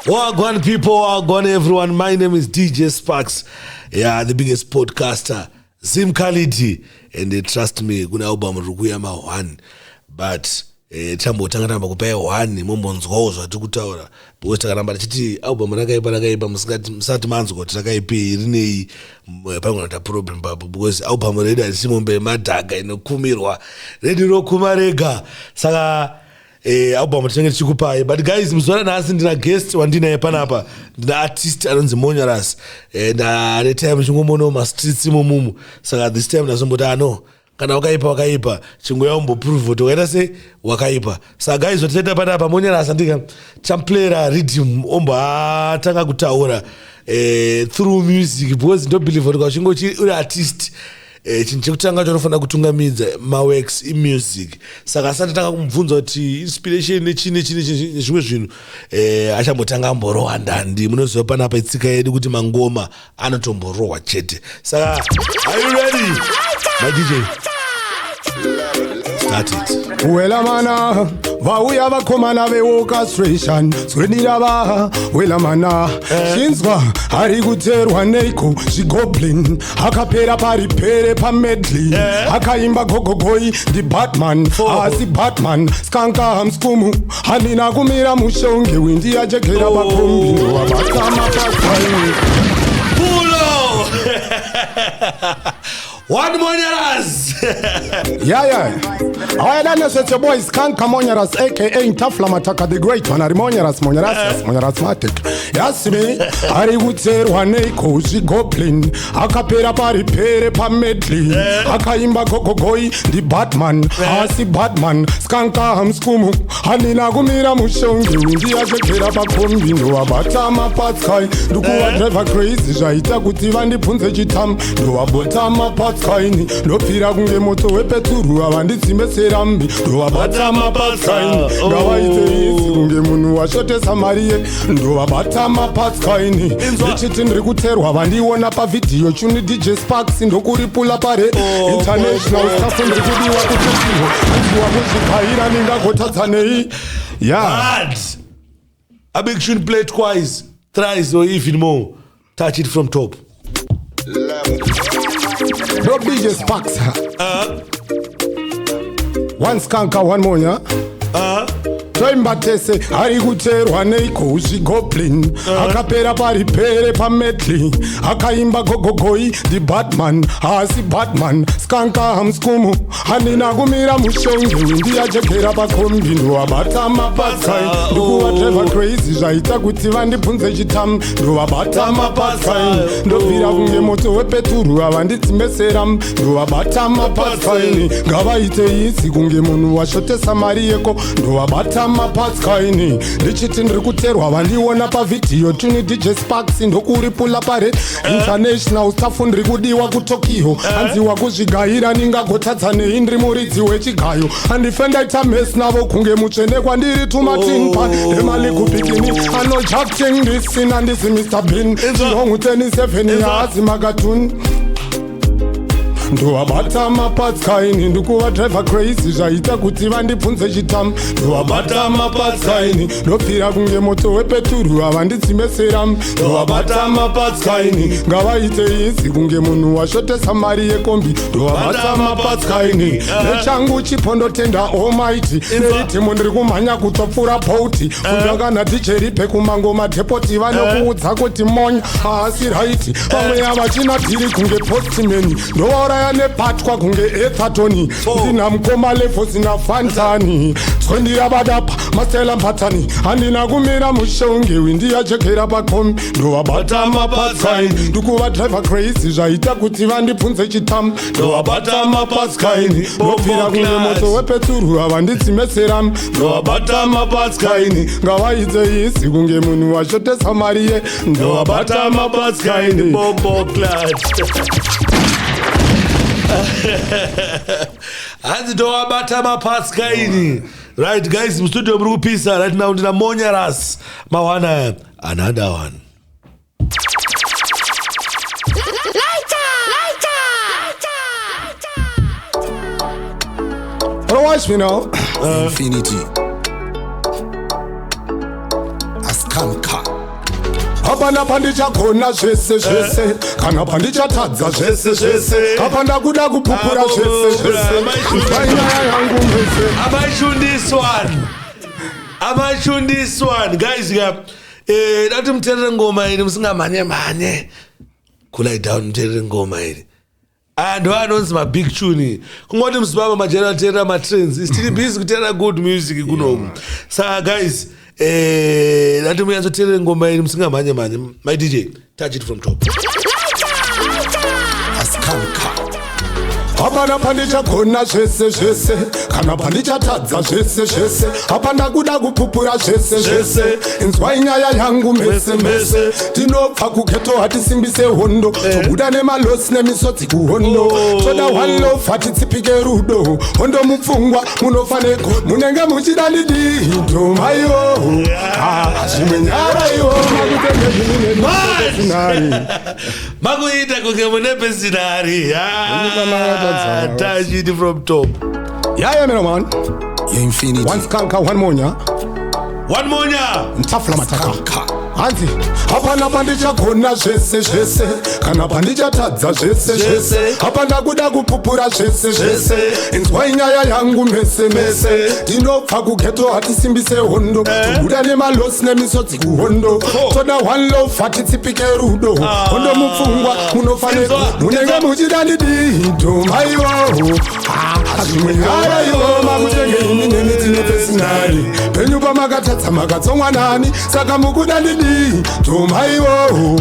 Wagwan people, wagwan everyone. My name is DJ Sparks. Yeah, the biggest podcaster. Zim Khalidi. And they trust me, kuna album rukuyama 1. But chambo tangatamba kupaya 1 mombonzwa tukutaura. Because takaramba chiti album nakaipa musati manzwa takaipi rinei pangona ta problem babu because album ready simombe madhaga inokumirwa. Ready rokumarega. Saka album tinenge tichikupai. But guys, mzwana nasi ndina guest wandina panapa. Ndina artist anonzi Monyarous. And at time chingomono ma streets mumu. Saka this time nazombota no. Kana wakaipa chingoyombo prove to whether say wakaipa. Saka guys wateta panapa Monyarous andika champlera rhythm omba tanga kutaura through music because don't believe what chingo uri artist. Chinchekutanga chonofana kutungamidza maworks music. Saka asati tanga kumubvunza kuti inspiration nechine zvimwe zvinhu achambotanga amborohwa ndandi. Munoziva panapa itsika yedu kuti mangoma anotomborohwa chete. Saka are you ready? My DJ, start it. Wela mana vauya vakomana veorchestration swedira va wela mana shinzwa ari kuterwa neiko zvigoblin akapera paripere pamedley akaimba gogogoi ndi Batman asi Batman skanka hamskumu handina kumira mushonge windi yajekera pakombi wabatama pasai pulo. One Monyarous. Yeah. I don't know your boy Skanka Monyarous, aka Tafla Mataka the Great one. Ari Monyarous Matic. Yes me. Ari Wutserwa Neiko Goblin. Akapera paripere pamedley. Akaimba gogogoi di Batman. Asi Batman. Skanka hamskumu. Handina kumira mushongi. Windi yajekera pakombi. Ndo abata mapatkai. Ndukuwa driver crazy. Jaita kuti vandipunze chitam. Ndo abota mapatkai. Kaini ndopfira kunge moto wepeturu avanditsimesera mbi ndovabata mapatskaini ngavaite isi kunge munhu washotesa mari ye ndovabata mapatskaini ndichiti ndiri kuterwa vandiona pavhidhiyo chuni DJ Sparks ndokuripula pare international staff ndiri kudiwa kutosiwo andiwa kuzvikaira ndingagotadzanei A big tune played twice, thrice or even more. Touch it from top. No DJ Sparks. One Skanka, one Monya. Toimbatese ari kuterwa neiko zvigoblin akapera paripere pamedley akaimba gogogoi di Batman asi Batman skanka hamskumu handina kumira mushonge windi yajekera pakombi ndovabata mapatkai ndokuva driver crazy zvaita kuti vandipunze chitam ndovabata mapatkai ndobvira kunge moto wepeturu avanditsimesera ndovabata mapatkaini ngavaite isi kunge munhu washotesa mari yeko ndovabata mapatskaini ndichiti ndiri kuterwa vandiona pavhidhiyo tuni DJ Sparks ndokuripula pare international staff ndiri kudiwa kutokyo hanziwa kuzvigaira ningagotadzanei ndiri muridzi wechigayo handifendaita mesi navo kunge mutsvene kwandiri tumatimpa emali kupikini anojakting ndisin handisi Mr. Bean zvirongwu 27 yaazi magatuni ndovabata mapatskaini ndikuva driver crazy zvaita kuti vandipunze chitam ndovabata mapatskaini ndopfira kunge moto wepeturu avanditsimesera ndovabata mapatskaini ngavaite isi kunge munhu washotesa mari yekombi ndovabata mapatskaini nechangu chipo ndotenda almighty neritimo ndiri kumhanya kutopfura bouti kudakana ticheripe kumango madhepoti vanokuudza kuti monya haasi raiti vamwe avachina tiri kunge postmeni ndovaura nepatwa kunge ethatoni ndina mukoma levo zina fantani tswendira badapa masela mpatani handina kumira mushonge windi yajekera pakombi ndovabata mapatskaini ndikuva driver crazy zvaita kuti vandipunze chitam ndovabata mapatskaini ndobvira kunge moto wepeturu avanditsimesera ndovabata mapatskaini ngavaidze isi kunge munhu washotesa mari ye ndovabata mapatskaini Bombo clad. Hands ndovabata mapatskaini. Right guys, mstudio muri kupisa right now ndina Monyarous mawana another one. Watch me now. Infinity. Askanka. Hapana pandichagona zvese zvese kana pandichatadza zvese zvese hapana kuda kupupura zvese zvese panyaya yangu mese amashundiswan guys dati muterere ngoma iri musingamhanye cool down muterere ngoma iri ndo anonzi mabig tune kungoti muzimbabwe majera aterera matrends tiri busy kuterera good music kunoku saka guys dati munyatsoterere ngoma iri musingamhanye my DJ touch it from top hapana pandichagona zvese zvese kana pandichatadza zvese zvese hapana kuda kupupura zvese zvese inzwai nyaya yangu mese mese tinobva kugeto hatisimbise hondo tobuda nemalosi nemisodzi kuhondo toda one love hatitsipike rudo hondo mupfungwa munofaneko munenge muchida ndidito maiwo zvimwe nyara iwo makuita kunge mune pesinari touch it from top. Yeah, man. Yeah, infinity. One skanka, one monya. Ntafla mataka. Anzi, hapana pandichagona zvese zvese kana pandichatadza zvese zvese hapana kuda kupupura zvese zvese inzwai nyaya yangu mese mese ndinobva kugeto hatisimbise hondo tobuda nemalosi nemisodzi kuhondo toda one love hatitsipike rudo hondo mupfungwa munofaneko munenge muchida ndidito maiwo zvimwe nyaya iwo makutenge imi neni tine pesinari penyu pamakatadza makatsongwa nani saka mukuda ndidi tomaiwo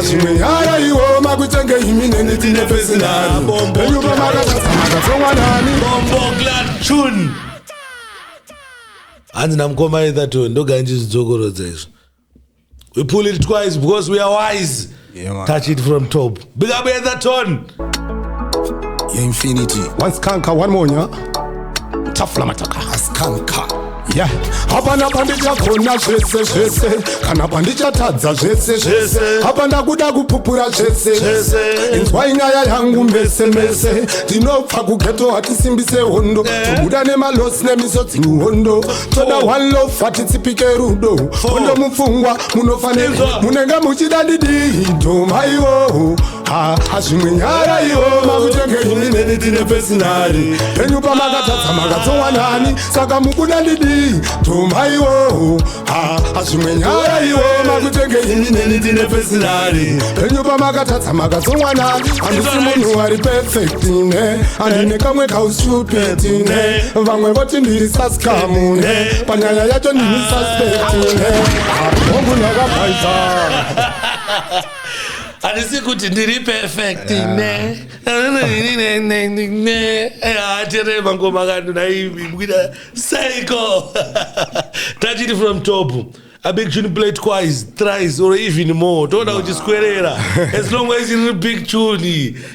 zvimwe nyaya iwo makutenge imi neni tine pesinari penyu pamakatadza makatsongwa nani tune hanzi namukoma ethaton ndogara ndichizvidzokorodza izvo we pull it twice because we are wise. Yeah, touch it from top. Big up Ethaton. Yeah, infinity. One skanka, one monya. Tafla mataka. Skanka. Yeah. Hapana pandichagona zvese zvese kana pandichatadza zvese zvese hapana kuda kupupura zvese zvese inzwai nyaya yangu mese mese ndinobva kugeto hatisimbise hondo tobuda nemalosi nemisodzi kuhondo toda one love hatitsipike rudo hondo mupfungwa munofaneko munenge muchida ndidito maiwo zvimwe nyara iwo makutenge imi neni tine pesinari penyu pamakatadza makatsongwa nani saka mukuda ndidi tomaiwo zvimwe nyaya iwo makutenge imi neni tine pesinari penyu pamakatadza makatsongwa nani handisi munhu ari perfect ne handine kamwe kaustupid ne vamwe voti ndiri saskamu ne panyaya yacho ndini suspect ne hongu ndakapaisa handisi kuti ndiri perfect ne atere mangoma kandu naibwida psycho. Touch it from top. A big tune play twice, thrice, or even more. Don't know just square as long as it's a big tune.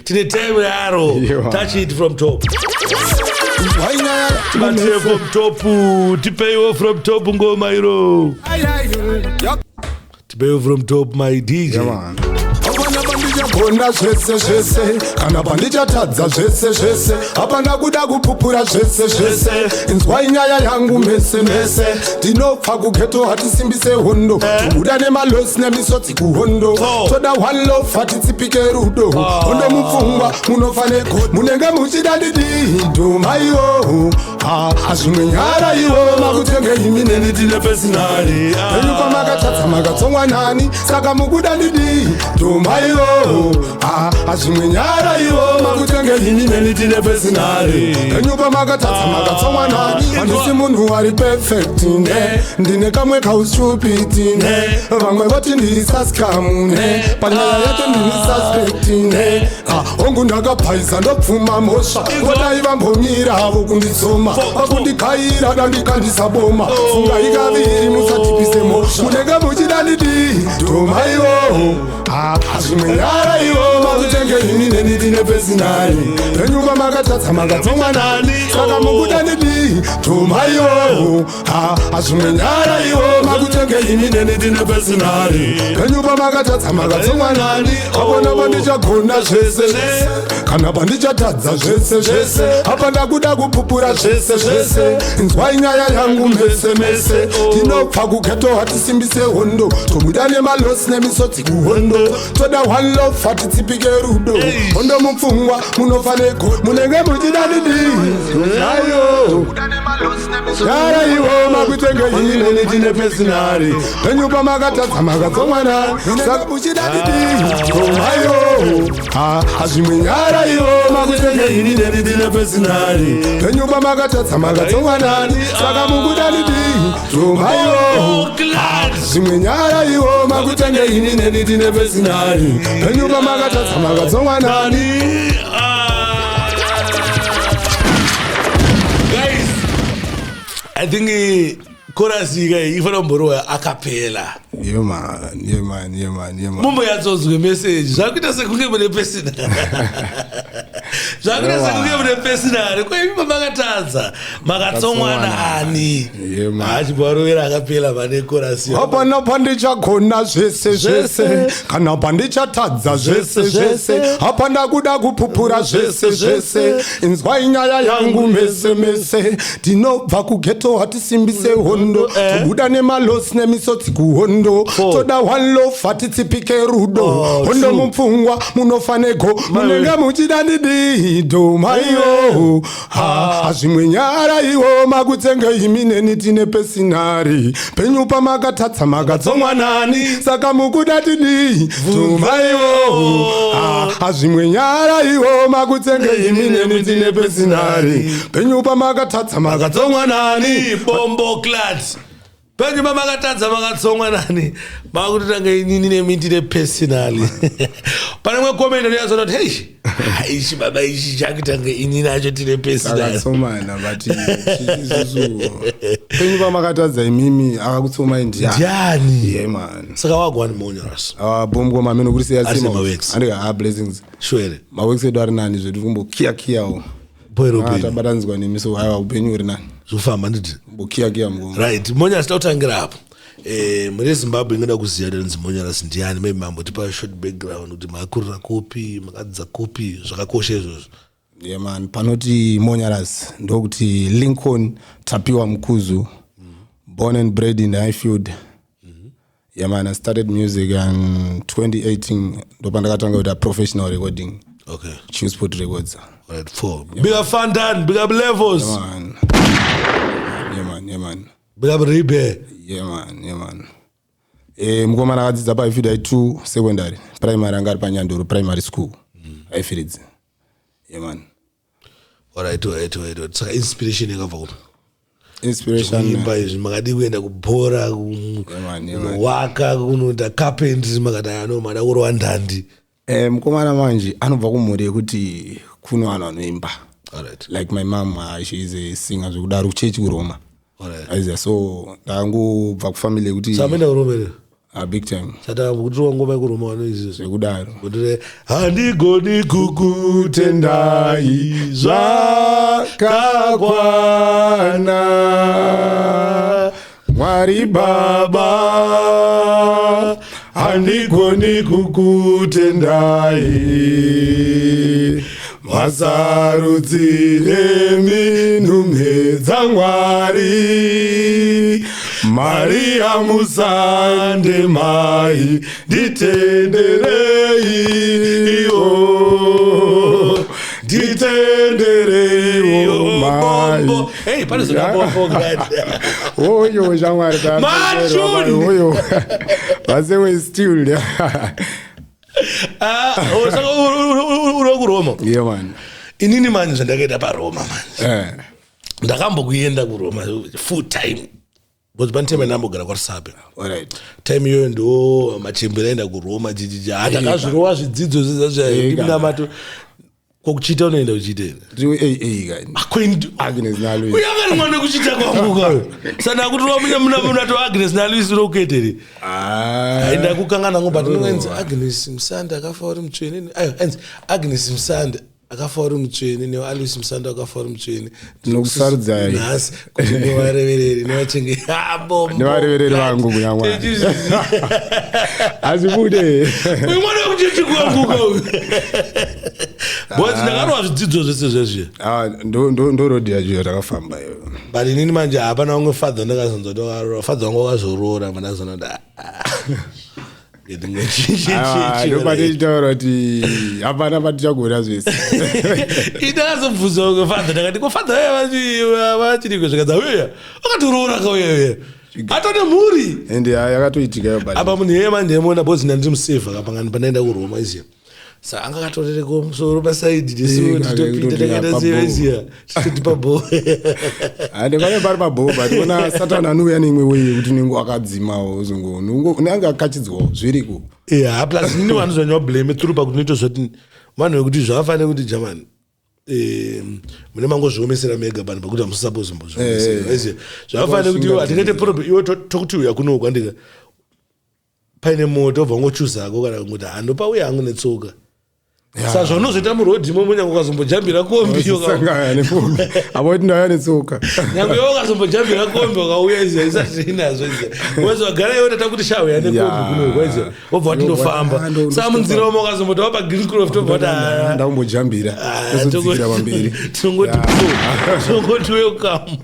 Tine time arrow. Touch it from top. From top. Tipeyo from top ngoma iro. Tipeyo from top my DJ. Yeah, man. Pandichabona zvese zvese kana pandichatadza zvese zvese hapana kuda kupupura zvese zvese inzwai nyaya yangu mese mese ndinobva kugeto hatisimbise hondo tobuda nemalosi nemisodzi kuhondo toda one love hatitsipike rudo hondo mupfungwa munofaneko munenge muchida ndidito maiwo zvimwe nyara iwo makutenge imi neni tine pesinari penyu pamakatadza makatsongwa nani saka mukuda ndidito maiwo zvimwe nyara iwo makutenge imi neni tine pesinari penyu pamakatadza makatsongwa nani handisi munhu ari perfect ne ndine kamwe kaustupid ne vamwe voti ndiri saskamu ne panyaya yacho ndini suspect ne hongu ndakapaisa ndopfuma mhosva vodai vambomirawo kunditsoma vakundikaira dandikandisaboma funga ikaviri musatipise mhosva munenge muchida ndidito maiwo zvimwe nyara iwo makutenge imi neni tine ndine pesinari penyumba makatatsa makatsonga nani saka mukuda ndidi tumayo azvimwe nyara iwo makutenge inini ndine pesinari penyumba makatatsa makatsonga nani apana pandichagona zvese kana pandichatadza zvese apa ndakuda kupupura zvese inzwai nyaya yangu mese tinobva kugeto hatisimbise hondo tobuda nemalosi nemisodzi kuhondo toda one love hatitsipike rudo hondo mupfungwa munofaneko munenge muchida didi ayo yara iwo makutenge inini ndine pesinari penyumba makatadza makatsongwana saka muchida didi ayo azvimwe nyara iwo makutenge inini ndine pesinari penyumba makatatsa makatsongwana saka mukuda didi ayo zvimwe nyara iwo makutenge inini ndine pesinari penyumba makatatsa makatsongwana. Guys, I think chorus ifana mboroya akapela. Yeah man. Mumbo yatsozwe message. Zvakuita sekunge mune pesinari. Zvakuita sekunge mune pesinari. Kwa imba makatadza makatsongwana ani. Achibarovera akapela pane chorus. Hapana pandichagona zvese kana pandichatadza zvese hapana kuda kupupura zvese inzwai nyaya yangu mese tinobva kugeto hatisimbise hondo tobuda nemalosi nemisodzi kuhondo toda one love hatitsipike rudo hondo mupfungwa munofaneko munenge muchida didi mayo azvimwe nyara iwo makutsenge imineni tine pesinari penyupa makatatsa makatsongwanani saka mukuda didi mayo azvimwe nyara iwo makutsenge imineni tine pesinari penyupa makatatsa makatsongwanani bombo class penyumba makatadza makatsongwanani makutotanga inini nemindine personally pane mwe comment ndiyazona kuti hey ishi baba ishi chakutanga inini nacho tine personally akatsomana but chizuzu penyumba makatadza imimi akakutsoma ndiani yeah man saka wagwa ni Monyarous bombo mameno kuti siyasima andika blessings sure maworks edu ari nani zvedu kumbo kiyawo tabatanzwa nemi so haiwa upenyu uri nani zvofamba nditi bokiyakiya mgongo right Monyarous tautangira hapo muri Zimbabwe ingada kuziya kuti Monyarous ndiani maybe mambotipa short background kuti makurira kupi makadzidza kupi zvakakosha izvozvo. Yeah man panoti Monyarous ndokuti Lincoln Tapiwa Mkuzu born and bred in Highfield. Yeah man, I started music in 2018 ndopandakatanga kuita professional recording. Okay. Chewsport Records. Right, 4. Yeah, big up Fandan, big up Levels. Yeah man. Big up Ribe. Yeah man. Mkomana akadzidza pa Highfield 2 secondary, primary angari paNyandoro primary school. Highfield. Yeah man. Alright. Saka inspiration yakabva kupi? Inspiration imba izvi makadi kuenda kubhora waka kunoita carpentry makati ano mada kurowa ndandi. Mukomana manje anobva kumhuri yekuti kuno vanhu vanoimba. Alright. Like my mom, she is a singer zvekudaro kuchechi kuroma. Alright. So ndangobva kufamily yekuti samenda kuromere. Big time. Sata kutirwa ngoma yekuroma wano izvi zvekudaro. Kuti handigoni kukutendai zvakakwana Mwari Baba handigoni kukutendai masarudzi neminhume dzaMwari Maria musande mai ditenderei mai. Hey, pane zvakabombo ngadi. Oyo shamwari Machuni. Oyo. Vasewe still. Saka uri kuRoma. Yeah man. Inini manje zvandakaita paRoma manje. Ndakambokuenda kuRoma full time. Because pane time ndambogara kwaRusape. Alright. Time iyoyo ndo machembera aenda kuRoma jijija. Ndakazvirowa zvidzidzo zvezvazvaimnamato. kokuchita unoenda uchiteni kani Agnes naLuis uyakani mwana kuchita kwangu kwayo sana kuti muna to Agnes naLuis uroketeri aenda kukangana ngoba tinonzi Agnes Msanda akafa uri mutsvene ayo Agnes Msanda akafa uri mutsvene neALuis Msanda akafa uri mutsvene tinokusarudza nhasi kuti nevarevereri nevachenge nevarevereri vangu kunyamwa azibude uyu mwana wekuchechi kuanguka uyu bozi ndakarova zvidzidzo zvese zvezve ndorodi yacho yatakafamba iyo but inini manje hapana umwe fadha ndakazonzwa fadha wangu wakazorora mandazonoti ndopatichitaura kuti hapana patichagona zvese ndakazobvunza umwe fadha ndakati ko fadha vachiriko zvikadza uya wakatoroora kauya atone mhuri ende yakatoitika yo apa munhu iye manje mona bozi ndandiri musevha kapangani pandaenda kuroma iziya saka anga katorereko musoro pasaidi tisitopinda takadaziya titotipa bho ande vane pari pabho but ona Satan anouya neimwe weye kuti ningu akadzimawo unenge akachidzwawo zviriko plus nini vanhu zvanywa blame turi pakuti noito zvati vanhu vekuti zvakafanira kuti jamani mune mangozviomesera mega vanhu pakuti hamusupose mbozviomesera zvakafanira kuti hatingaite problem iwe tokuti uya kuno kwandika paine moto obva ngochuzako kana kuti handopa uya hangu netsoka saka zvaunozoita murodhi imo munyange ukazombojambira kombi avoti ndauya netsoka nyange iwe ukazombojambira kombi wakauya iziya isati inazvo iziya wezi wagara iwe tata kuti shauya nekombi kuno kwaiziya wobva wati ndofamba saka munzira oma ukazombotawa pagreencroft obva wati ndaumbojambira tozodzikira pamberi tinongoti welcome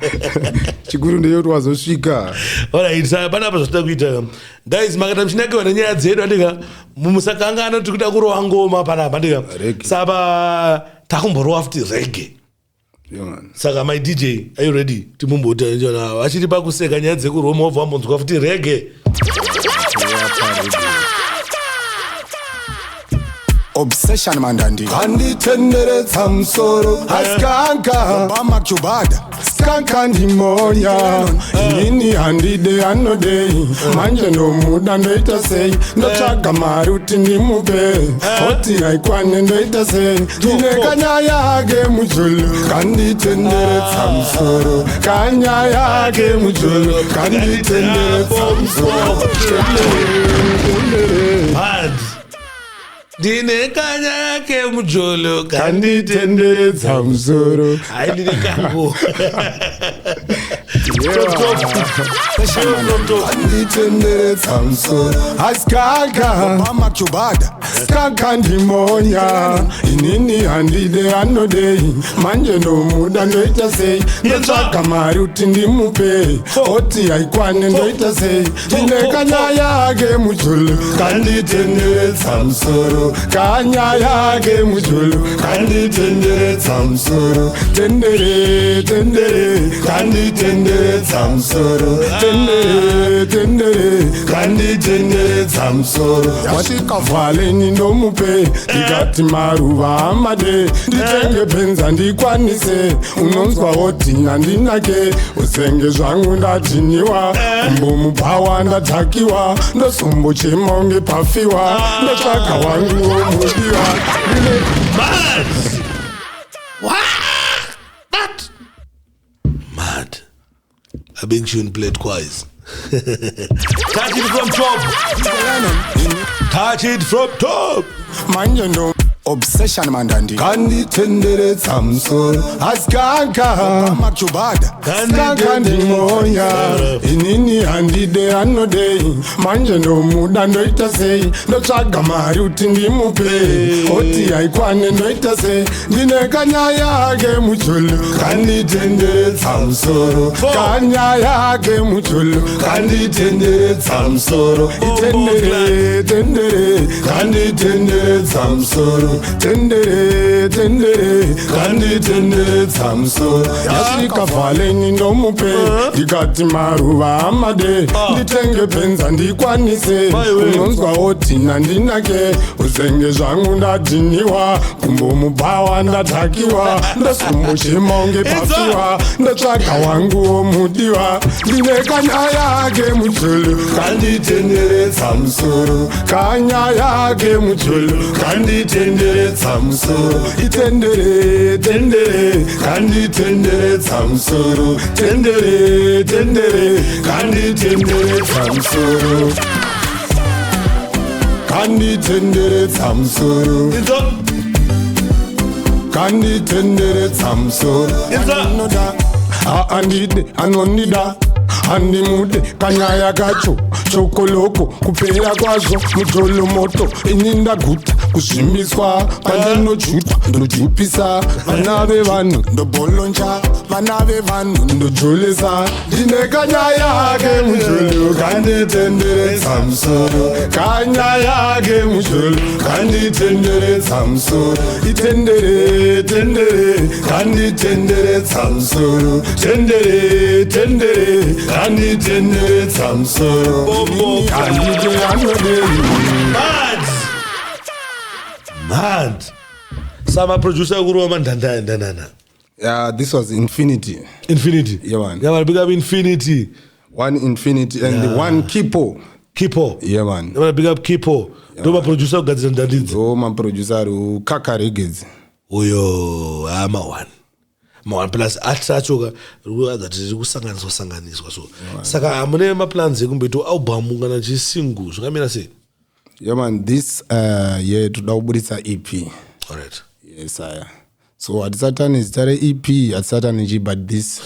chikuru ndeyoti wazosvika alright saka panapa zvatida kuita guys makata muchinakiwa nenyaya dzedu andika musakangana kuti kuda kurowa ngoma panapa andika saka takumborowa futi rege saka my DJ are you ready timumboti njona vachiri pakuseka nyaya dzekuroma wobva wambonzwa futi rege obsession mandandi anditenderetsa musoro askanka bama kubada skanka ndimonya inini handide anodei manje ndomuda ndoita sei ndotsvaga mari kuti ndimupe oti haikwane ndoita sei ndine kanyaya yake mujulu kanditenderetsa musoro kanyaya yake mujulu kanditenderetsa musoro ndine kanya yake mujolo kanditenderedza musoro hai ndine kangu kanditenderedza musoro askaka pamakubada skaka ndimonya inini handide anodei manje ndomuda ndoita sei ndotsvaga mari kuti ndimupe oti haikwane ndoita sei ndine kanya yake mujolo kanditenderedza musoro kanya yake mujulu kanditenderedza musoro tendere tendere kanditenderedza musoro tendere tendere kanditenderedza musoro wasvika vhaleni ndomupe ndikati maruva amade nditenge penza ndikwanise unonzwa woti handinake usenge zvangu ndadhiniwa kumbomupawa ndadhakiwa ndosombochemonge pafiwa ndotsvaga wangu Mad. A big tune played twice. Touch it from top. Touch it from top. Manje ndo obsession mandandi kanditenderedza musoro askaka pamakubada skaka ndimonya inini handide anodei manje ndomuda ndoita sei ndotsvaga mari kuti ndimupe oti haikwane ndoita sei ndine kanya yake mujulu kanditenderedza musoro kanya yake mujulu kanditenderedza musoro itendere tendere kanditenderedza musoro tendere tendere kanditenderedza musoro yasvika vhaleni ndomupe ndikati maruva amade nditenge penza ndikwanise unonzwa woti handinake usenge zvangu ndadhiniwa kumbomupawa ndadhakiwa ndosombochemonge pafiwa ndotsvaga wangu womudiwa ndine kanya yake mujulu kanditenderedza musoro kanya yake mujulu kanditenderedza musoro itendere tendere kanditenderedza musoro tendere tendere kanditenderedza musoro kanditenderedza musoro kanditenderedza musoro anoda andide anonida handimude kanyaya kacho chokoloko kupera kwazvo mujolo moto ininda guta kuzvimbiswa pandinojuta ndojupisa vana vevanhu ndobolonja vana vevanhu ndojolesa ndine kanyaya kemujolo kanditenderedza musoro kanyaya kemujolo kanditenderedza musoro itendere tendere kanditenderedza musoro tendere tendere kanditenderedza musoro kandite anodei mad sama producer kuruwa mandandana. Yeah, this was Infinity. Yeah, man. Yeah, man, big up Infinity. One Infinity and the one Kipo. Yeah, man. Yeah, man, big up Kipo. Do my producer gadzira ndandidzi. Do my producer Kaka Reggae. Uyo, ama one plus atrachoka ruwa tiri kusanganiswa so. Saka amune maplans ekumbeto album kana chisingle zvakamira sei? Yeah, man, this year toda kubudisa EP. All right. Yes, sir. So at Satan is tare EP at Satan is but this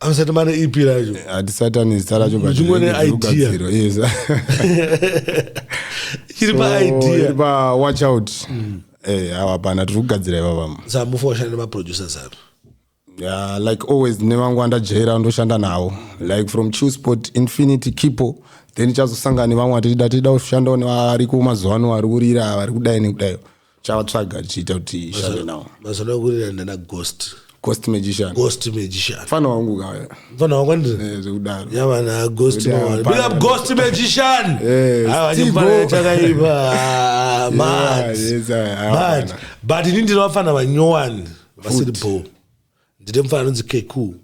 I'm saying man EP rajo. At Satan is tare jo but idea. Yes. Iriba idea. Iriba watch out. Awapana tukugadzira baba. Sa mufoshana ma producers up. Yeah, like always nevangwanda jera ndoshanda nawo. Like from Choose Spot Infinity Kipo then chazosangana vamwe tida kushanda nevari kumazuva vari kurira vari kudai nekudaio chavatsvaga tichiita kuti shande nawo mazana kurira ndana ghost magician fana wangu kaya fana wakwandiri zvekudaro yamana ghost no big up ghost magician achifana chakaipa mad but ini ndiri vafana vanyowani vasiri bo ndiri mufana nonzi keku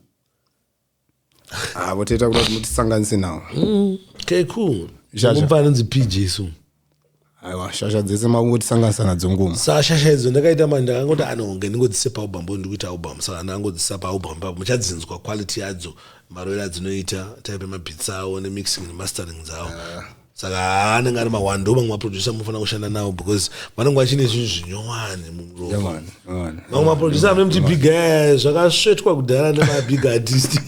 votoita kuti mutisanganise nawo keku mufana nonzi PJ so aiwa shasha dzese makungotisanganisa nadzo ngoma saa shasha idzo ndakaita mani ndakangoti anonge ndingodzise paubham bo ndikuita album saka ndangodzisa paubham papo muchadzinzwa quality yadzo marwere adzinoita type yemabhits awo nemixing nemastering dzawo saka anenge ari ma1 ndo mamwe maproducer mufana kushanda nawo because vanenge vachine zvinhu zvinyowani mumuromo mamwe maproducer amuti big guy zvakasvetwa kudhara nemabig artist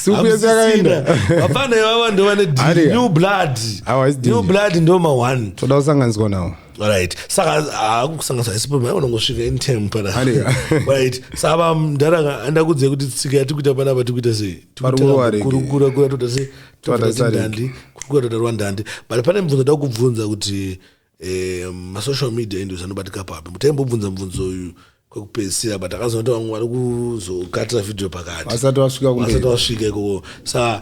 supu yese yakaenda vafana ivava ndo vane new blood ndo ma1 toda kusanganiswa nawo right saka akusanganiswa isipo maunongosvika in time pana right saka mndaranga andakudze kuti tsika yatikuita panapa tikuita sei kurukura tota sei ndandi kurukura tota rwandandi but pane mubvunzo da kubvunza kuti masocial media endo zanobatika papi mutaimbobvunza mubvunzo uyu kwekupedzisira but akazoona kuti vamwe vari kuzokatira video pakati asati wasvika ikoko saka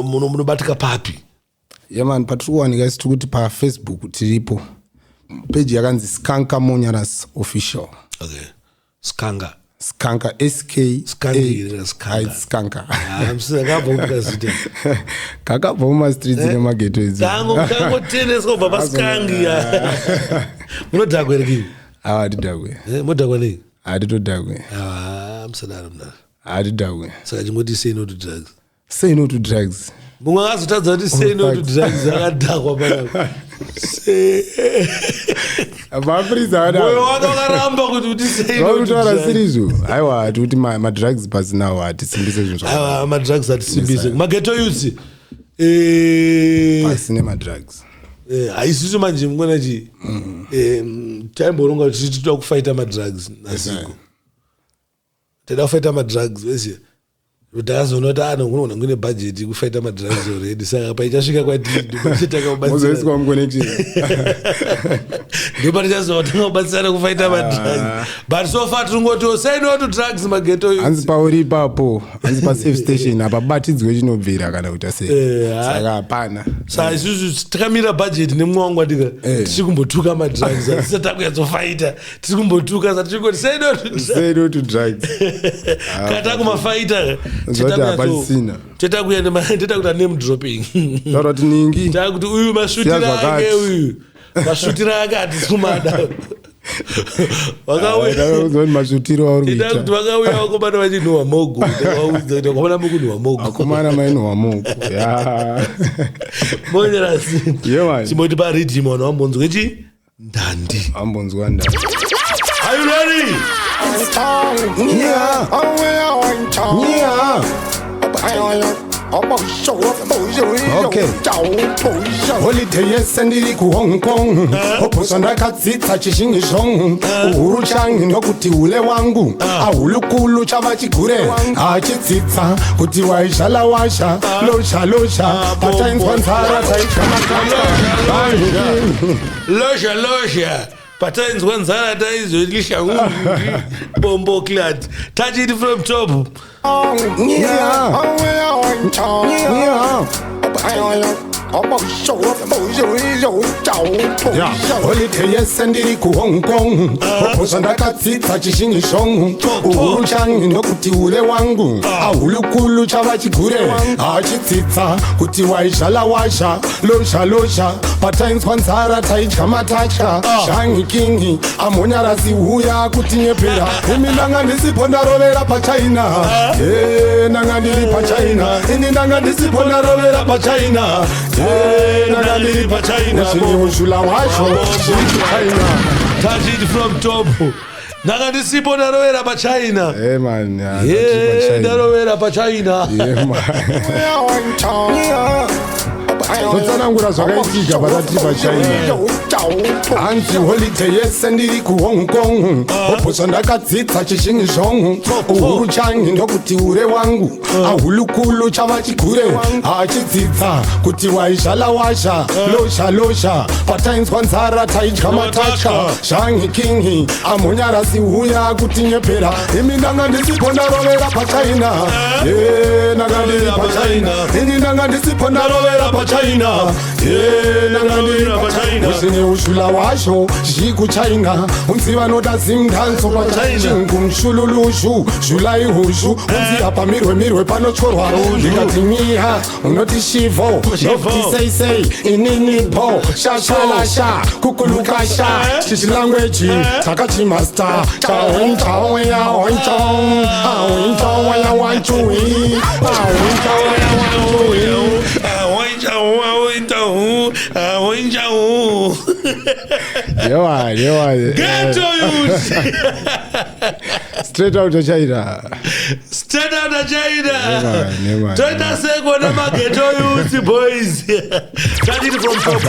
munobatika papi yaman patiri kuwanika isi tiri kuti pafacebook tiripo page yakanzi Skanka Monyarous official. Okay. Skanka Skanka. I'm saying kakabva kakabva mumastreets nemageto idzi. Kango tennis ko baba Skangi ya. Munodhakwa ere? Atidhakwe. Mudhakwa nei? Atidodhakwe. Amsadaro mna. Atidhakwe. Saka chingoti say no to drugs. Say no to drugs. Mungu akazotadza kuti say no to drugs akadhakwa pana. Abafriza wada. Moyo wako wakaramba kuti say no to drugs. Wakutaura sirizo. Aiwa atuti ma drugs basi nawo atisimbise zvinhu zvakawanda. Aiwa ma drugs atisimbise. Mageto youth. Pasine ma drugs. Haisiso manje mungona chi. Taimboronga kuti titoda kufighta ma drugs nasiko. Teda kufighta ma drugs wese. Utazoona kuti anogona ngune budget kufighta ma drugs already saka paichasvika kwatitaka kubatsira. Mozoiswa connection. Ndipo tichazoona kubatsira kufighta ma drugs. But so far tungoti say no to drugs mageto youth. Hanzi pauri ipapo, hanzi pa safe station apa batidzwe chinobvira kana kuti sei. Saka hapana. Saka isusu takamira budget nemwe wangu atika tichikumbotuka ma drugs asisa takuyazofighta tichikumbotuka sati chingoti say no to drugs. Kata kumafighta teta kuya teta kuita name dropping taura tiningi takuti uyu mashutira ake uyu mashutira ake atikumada Wakauya uzoni mazutiro auri ita kuti wakauya wakomana vachinhuwa mogo waudza wakomana mukunhuwa mogo akomana mainhuwa mogo ya Monyarous yeah chimoti paridhima vanhu vambonzwa chi ndandi ambonzwa ndandi. Are you ready? Yeah. Yeah. Okay. Holiday yesendiri ku Hong Kong oposa ndakadzidza chishingisho uhuru changu nokuti ule wangu ahulukulu chava chigure achidzidza kuti waishala washa losha patainzwa nzara losha patainzwa nzara taizolisha bombo clad. Touch it from top. Yeah. Holiday yesendiri ku Hong Kong oposa ndakadzidza chishingisho uhuru changu nokuti ule wangu ahulukulu chava chigure achidzidza kuti waishala washa losha patainzwa nzara taidya matatya shangi kingi amonyarasi huya kutinyepera imi ndanga ndisipo ndarovera pachina ndanga ndiri pachina ini ndanga ndisipo ndarovera pachina ndanga ndiri pachina ushula washo China. Touch it from top. Ndanga ndisipo ndarovera pachina Man, ndarovera pachina zotsanangura zvakaitika pakati pachina hanzi holiday yesendiri ku Hong Kong oposa ndakadzidza chishingisho uhuru changu ndokuti ure wangu ahulukulu chava chigure achidzidza kuti waishala washa losha patainzwa nzara taidya matatya shangi kingi amonyarasi huya kutinyepera imi ndanga ndisipo ndarovera pachina ndanga ndiri pachina ini ndanga ndisipo ndarovera pachina ndanga ndiri pachina usine ushula washo zhiku China unzi vanoda ZimDancehall pachingu mshululushu shulai hushu unzi apa mirwe panochorwa ndikati nyiha unoti shivo nofti sei inini po shashalasha kukulukasha chichilangueji takachimasta Ghetto youth. Straight out of China. Toita seko na maghetto youth boys. Touch it from top.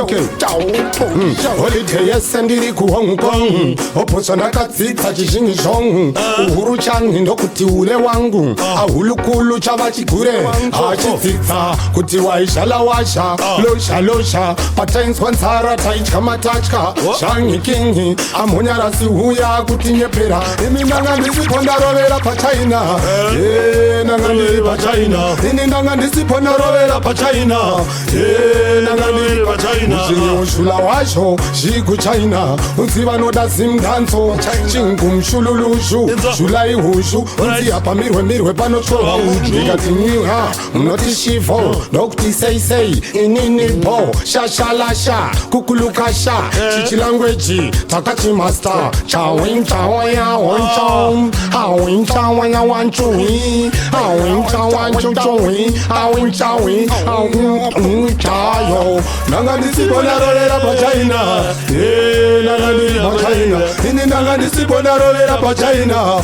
Okay. Holiday yesendiri ku Hong Kong oposa ndakadzidza chishingisho uhuru changu ndokuti ule wangu ahulukulu chava chigure achidzidza kuti waishala washa losha patainzwa nzara taidya matatya shangi kingi amonyarasi huya kutinyepera imi ndanga ndisipo ndarovera pachina ndanga ndiri pachina ini ndanga ndisipo ndarovera pachina ndanga ndiri pachina usine ushula washo zhiku China unzi vanoda ZimDancehall chingu mshululushu shulai hushu unzi apa mirwe panochorwa ndikati nyiha unoti shivo ndokuti sei inini po shashalasha kukulukasha chichilangueji takachimasta chawaya wanchom awinchawaya wanchuhi awinchawi chayo nanga ndisipo ndarovera pachina nanga ndiri pachina ini nanga ndisipo ndarovera pachina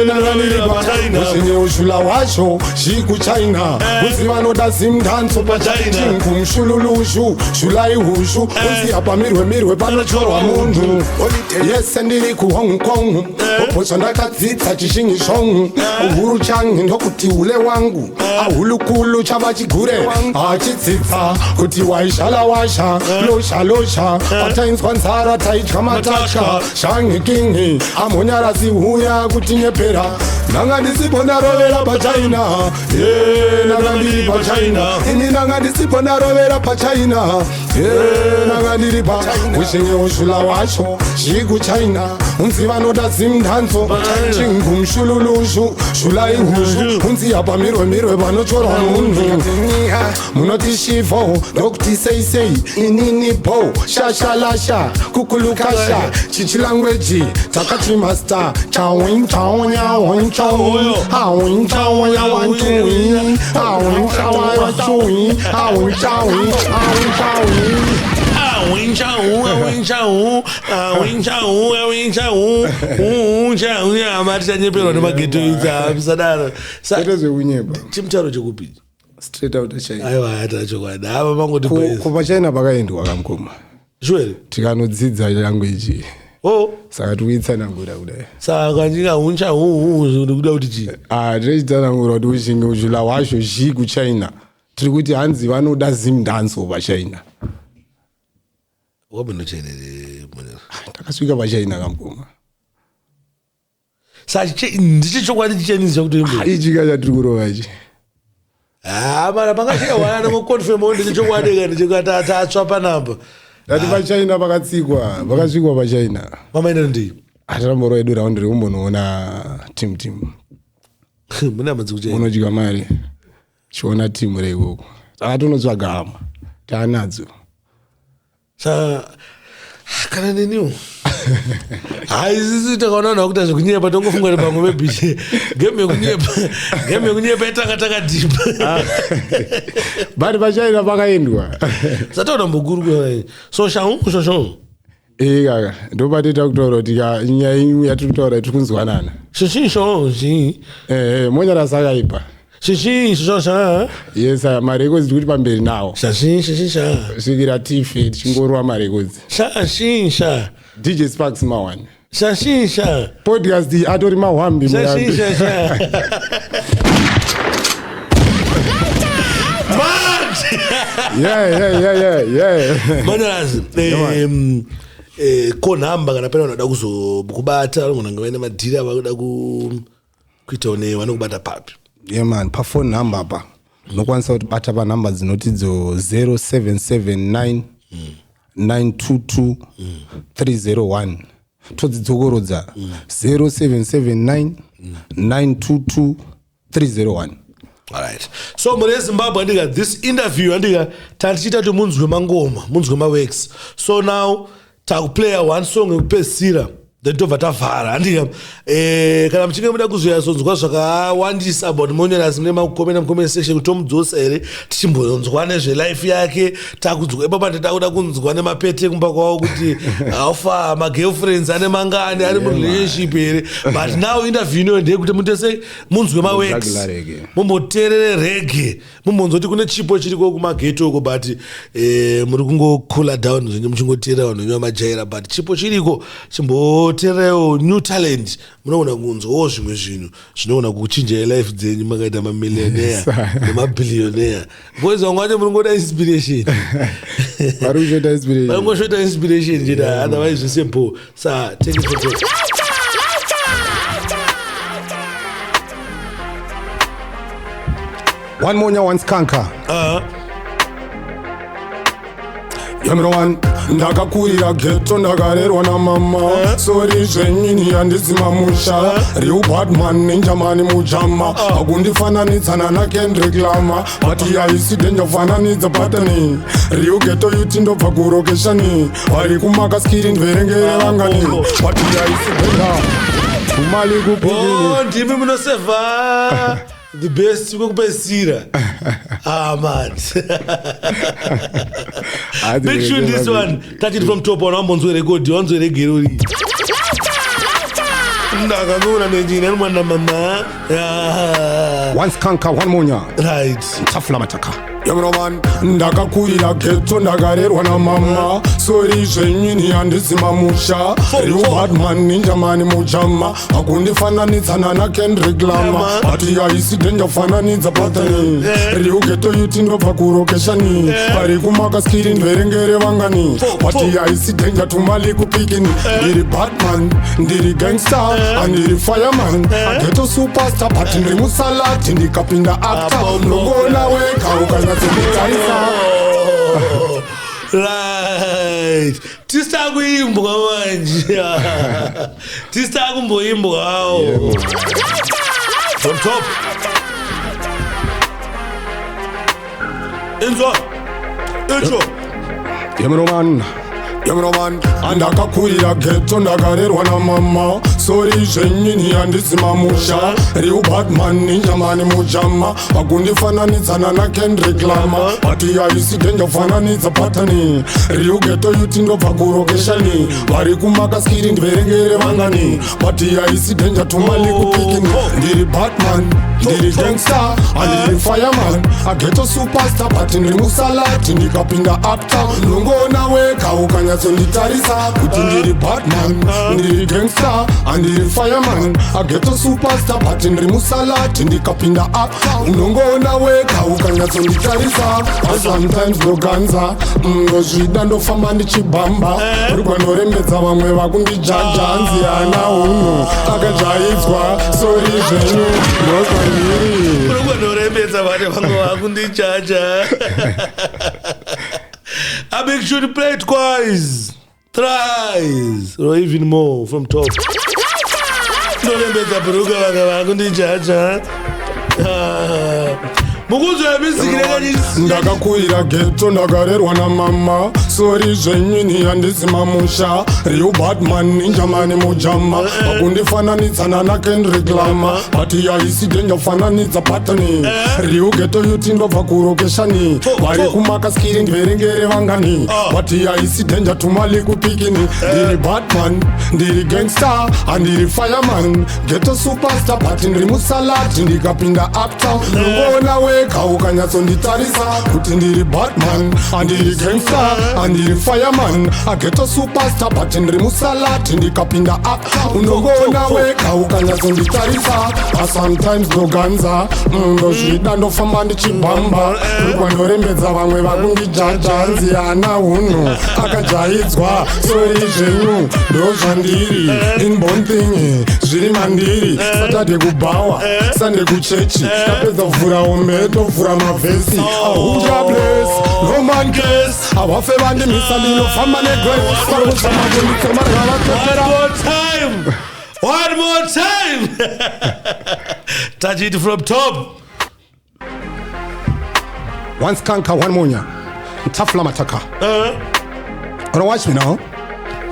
nanga ndiri pachina usine ushula washo zhiku China uzi vanoda ZimDancehall pachingu mshululushu shulai hushu uzi apa mirwe panochorwa mundu yesendiri ku Hong Kong oposa ndakadzidza chishingisho uhuru changu ndokuti ule wangu ahulukulu chava chigure taitsitsa kuti waishala washa losha patainzwa nzara taitya matatya shangikingi amonyarasi huya kutinyepera nanga ndisipo ndarovera pachaina nanga ndiri pachaina ini nanga ndisipo ndarovera pachaina nanga ndiri pa ushinge ushula washo shikuchaina unzi vanoda zimdanzo chingumshululushu shula ihushu unzi apa mirwe vanochorwa munhu munoti shivo ndokuti seisei inini po shashalasha kukulukasha chichilangweji takati master chawin chawin chawin awin chawin awin chawin awin chawin awin chawin awin chawin matishanyepelwa nemageto idzaapisadaro chimutaro chekupi straight out China. aiwa atachokwadi ava mangoti kupa China pakaendwa kamkoma shwere tikanodzidza language oh saka tikuitsanangura kudai saka ndingauncha ndikuda kuti chii tichitsanangura kuti ushinge uchula washo zhi kuchina tiri kuti hanzi vanoda ZimDancehall pachina wabinochenere takasvika pachina kamkoma sa ndicho chokwadi chichenizva kuti ichika chatiri kurova ichi mara pangachewana nomukonfirma kuti ndichokwadi ndikatatsva panapa dati pachina pakasvikwa pachina mamaenda ndii ataramboro edu raundi rekumbonoona team munamadzi kuchena unodya mari chiona timu reikoko saka tonotsvaga hama taanadzo sa kana neniwo haisisi takaona nakuta zvekunyepa tongofunga kuti pamwe mebhiche gemu yekunyepa itakataka dhipa bati pachaina pakaendwa sataona mboguru so shosho kaka ndopatita kutaura kuti nyaya imwe yatiri kutaura tiri kunzwanana Monyarous akaipa yes marekodzi tiri kuti pamberi nawo svikira tife tichingorwa marekodzi DJ Sparks mawani podcast atori mahwambi Monyarous konhamba kana pena vanoda kuzokubata vanogona vaine madhiri avakuda kuitawo nevanokubata papi man pafone number apa unokwanisa kuti bata panhamba dzinotidzo 0779 922 301 todzidzokorodza 0779 922 301. Alright. So muri Zimbabwe andika this interview andika tandichita kuti munzwe mangoma, munzwe maworks. So now takuplaya one song ekupedzisira then tobva tavhara andika kana muchinge muda kuzoyazonzwa zvakawandisa about Monyarous mune makomena section kuti tomudzosa here tichimbonzwa nezvelife yake takudzwa ipapo ndatakuda kunzwa nemapete kumba kwawo kuti aufa magirlfriends ane mangani ari murelationship here but now interview ino ndeyekuti mutese munzwe maworks mumboterere rege mumbonzwa kuti kune chipo chiriko kumageto uko but muri kungokula down zvenye muchingoteera vanhu venywa majaira but chipo chiriko chimboterewo new talent munoona kunzwawo zvimwe zvinhu zvinoona kuchinja life dzenyu makaita mamillionaire nemabillionaire boys vangu vacho muri ngoda inspiration varikungosvota inspiration cheta otherwise zvese bo sa take it for one more one skanker Yamiro one ndakakurira ghetto ndakarerwa namama sorry zvenyini handizima musha Real Batman nenjamani mujama akundifananidzana naKendrick Lamar but yaisi denjafananidza patani Real ghetto yuti ndobva kurokeshani vari kumakaskiri ndverengere vangani but yaisi denja kumali kupikini ndimi munoseva the best kwekupedzisira man big tune this one take it from top on ambonzwe record onzwe regerori ndakamuna nenjina nomwana mama one skanker one monya right tafula mataka Yamroman, ndakakurira ghetto ndakarerwa namama. Sorry zvenyini handisi mamusha. You bad man ninja mani mujama. Hakundifananidzana na Kendrick Lamar. Ati haisi danger fananidza patani. Riu ghetto yuti ndobva kurokeshani. Pari kumaka skiri ndverengere vangani. Ati haisi danger tumali kupikini. Ndiri Batman, ndiri gangster, ndiri fireman. Ghetto superstar, but ndiri musalati ndikapinda actor. Nongona weka ukanya Right. Tisakuimbwa manje. Tisakumboimbwa. From top. Enzo. Yamroman, andakakurira ghetto ndakarerwa namama. Sorry zvenyini handisi mamusha. Riu Batman ninja mani mujama. Hakundifananidzana na Kendrick Lamar. Ati haisi danger fananidza patani. Riu ghetto yuti ndobva kurokeshani. Vari kumaka skiri ndverengere vangani. Ati haisi danger tumali kupikini. Ndiri Batman, ndiri gangster, ndiri fireman. Ghetto superstar, but ndiri musalati ndikapinda actor. Nongona weka ukanya nditarisa kuti ndiri Batman, ndiri gangster, ndiri fireman. Ghetto superstar, but ndiri musalati ndikapinda actor. Unongoona weka ukanyatso nditarisa. Sometimes ndoganza ndozvida ndofamba ndichibhamba. Urikwa ndorembedza vamwe vakundijaja nziyana unhu akadzvaidzwa. Sorry zvenyu ndozvandiri. Urikwa ndorembedza vamwe vakundijaja. I make sure to play it twice, thrice, or even more from top. Ndorembedza buruka vakundijaja. Mukuzwa music nekanyisi. Ndakakurira ghetto ndakarerwa namama. Sorry zvenyini handisi mamusha. Riu Batman ninja mani mujama. Hakundifananidzana na Kendrick Lamar. Ati haisi danger fananidza patani. Riu ghetto yuti ndobva kurokeshani. Vari kumaka skiri ndverengere vangani. Ati haisi danger tumali kupikini. Ndiri Batman, ndiri gangster, ndiri fireman. Ghetto superstar, but ndiri musalati ndikapinda actor. Nongona weka ukanyatso nditarisa kuti ndiri Batman, ndiri gangster, ndiri fireman. Ghetto superstar, but ndiri musalati ndikapinda actor. Unongona weka ukanyatso nditarisa. Sometimes ndoganza ndozvida ndofamba ndichibhamba. Urikwa ndorembedza vamwe vakundijaja nziyana unhu akadzvaidzwa. Sorry zvenyu ndozvandiri. Inborn thing zviri mandiri. Saturday kubhawa, Sunday kuchechi. Tapedza kuvhura ombe tovhura mavhesi. Ahuja bless, no man case. Avafe vandimisa ndinofamba negrace. Parikushama kunditsoma ravatekera. One more time. Touch it from top. One skanka, one monya. Tafla mataka. Wanna watch me now?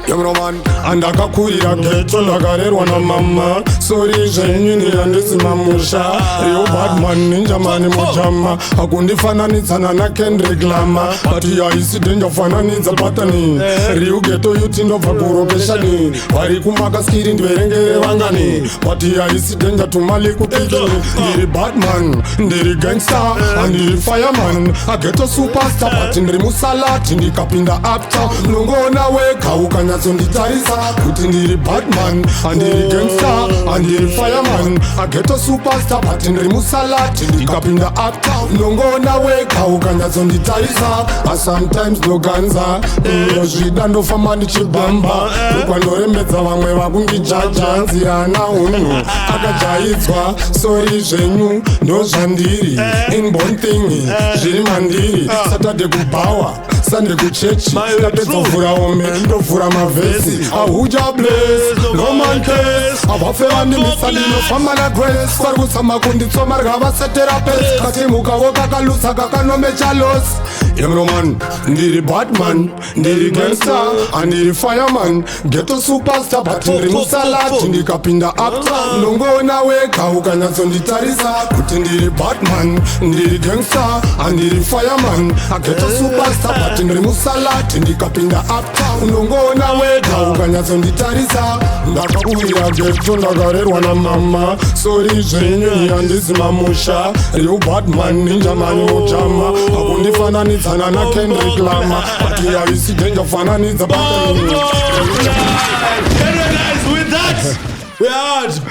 Yamroman, andakakurira ghetto ndakarerwa namama. Sorry zvenyini handisi mamusha. Riu Batman ninja mani mujama. Hakundifananidzana na Kendrick Lamar. Ati haisi danger fananidza patani. Riu ghetto yuti ndobva kurokeshani. Vari kumaka skiri ndverengere vangani. Ati haisi danger tumali kupikini. Ndiri Batman, ndiri gangster, ndiri fireman. Ghetto superstar, but ndiri musalati ndikapinda actor. Nongona weka ukanya nditarisa kuti ndiri Batman, ndiri gangster, ndiri fireman. Ghetto superstar, but ndiri musalati ndikapinda actor. Nongona weka ukanyatso nditarisa. Sometimes ndoganza ndozvida ndofamba ndichibhamba. Urikwa ndorembedza vamwe vakundijaja nziyana unhu akadzvaidzwa. Sorry zvenyu ndozvandiri. Inborn thing zviri mandiri. Saturday kubhawa, Sunday kuchechi. Tapedza kuvhura ombe ndovhura mavhesi. Ahuja bless, no man case. Avafe vandimisa ndinofamba negrace. Parikutsama kunditsoma rikavasetera pesi. Katimuka vokakalusa kakanomecha losi. Emroman, ndiri Batman, ndiri gangster, andiri fireman, ghetto superstar, but ndiri musalati, ndikapinda uptown, nongona weka ukanyatsonditarisa, kuti ndiri Batman, ndiri gangster, andiri fireman, ghetto superstar, but ndiri musalati, ndikapinda uptown, nongona weka ukanyatsonditarisa, ndakauya ghetto ndakarerwa na mama, sorry zvenyu handisi mamusha, Rio Batman ninja mani mujama, akundifananidzana na Kendrick Lamar, ati havisi danger fananidza Guys, with that, we are out.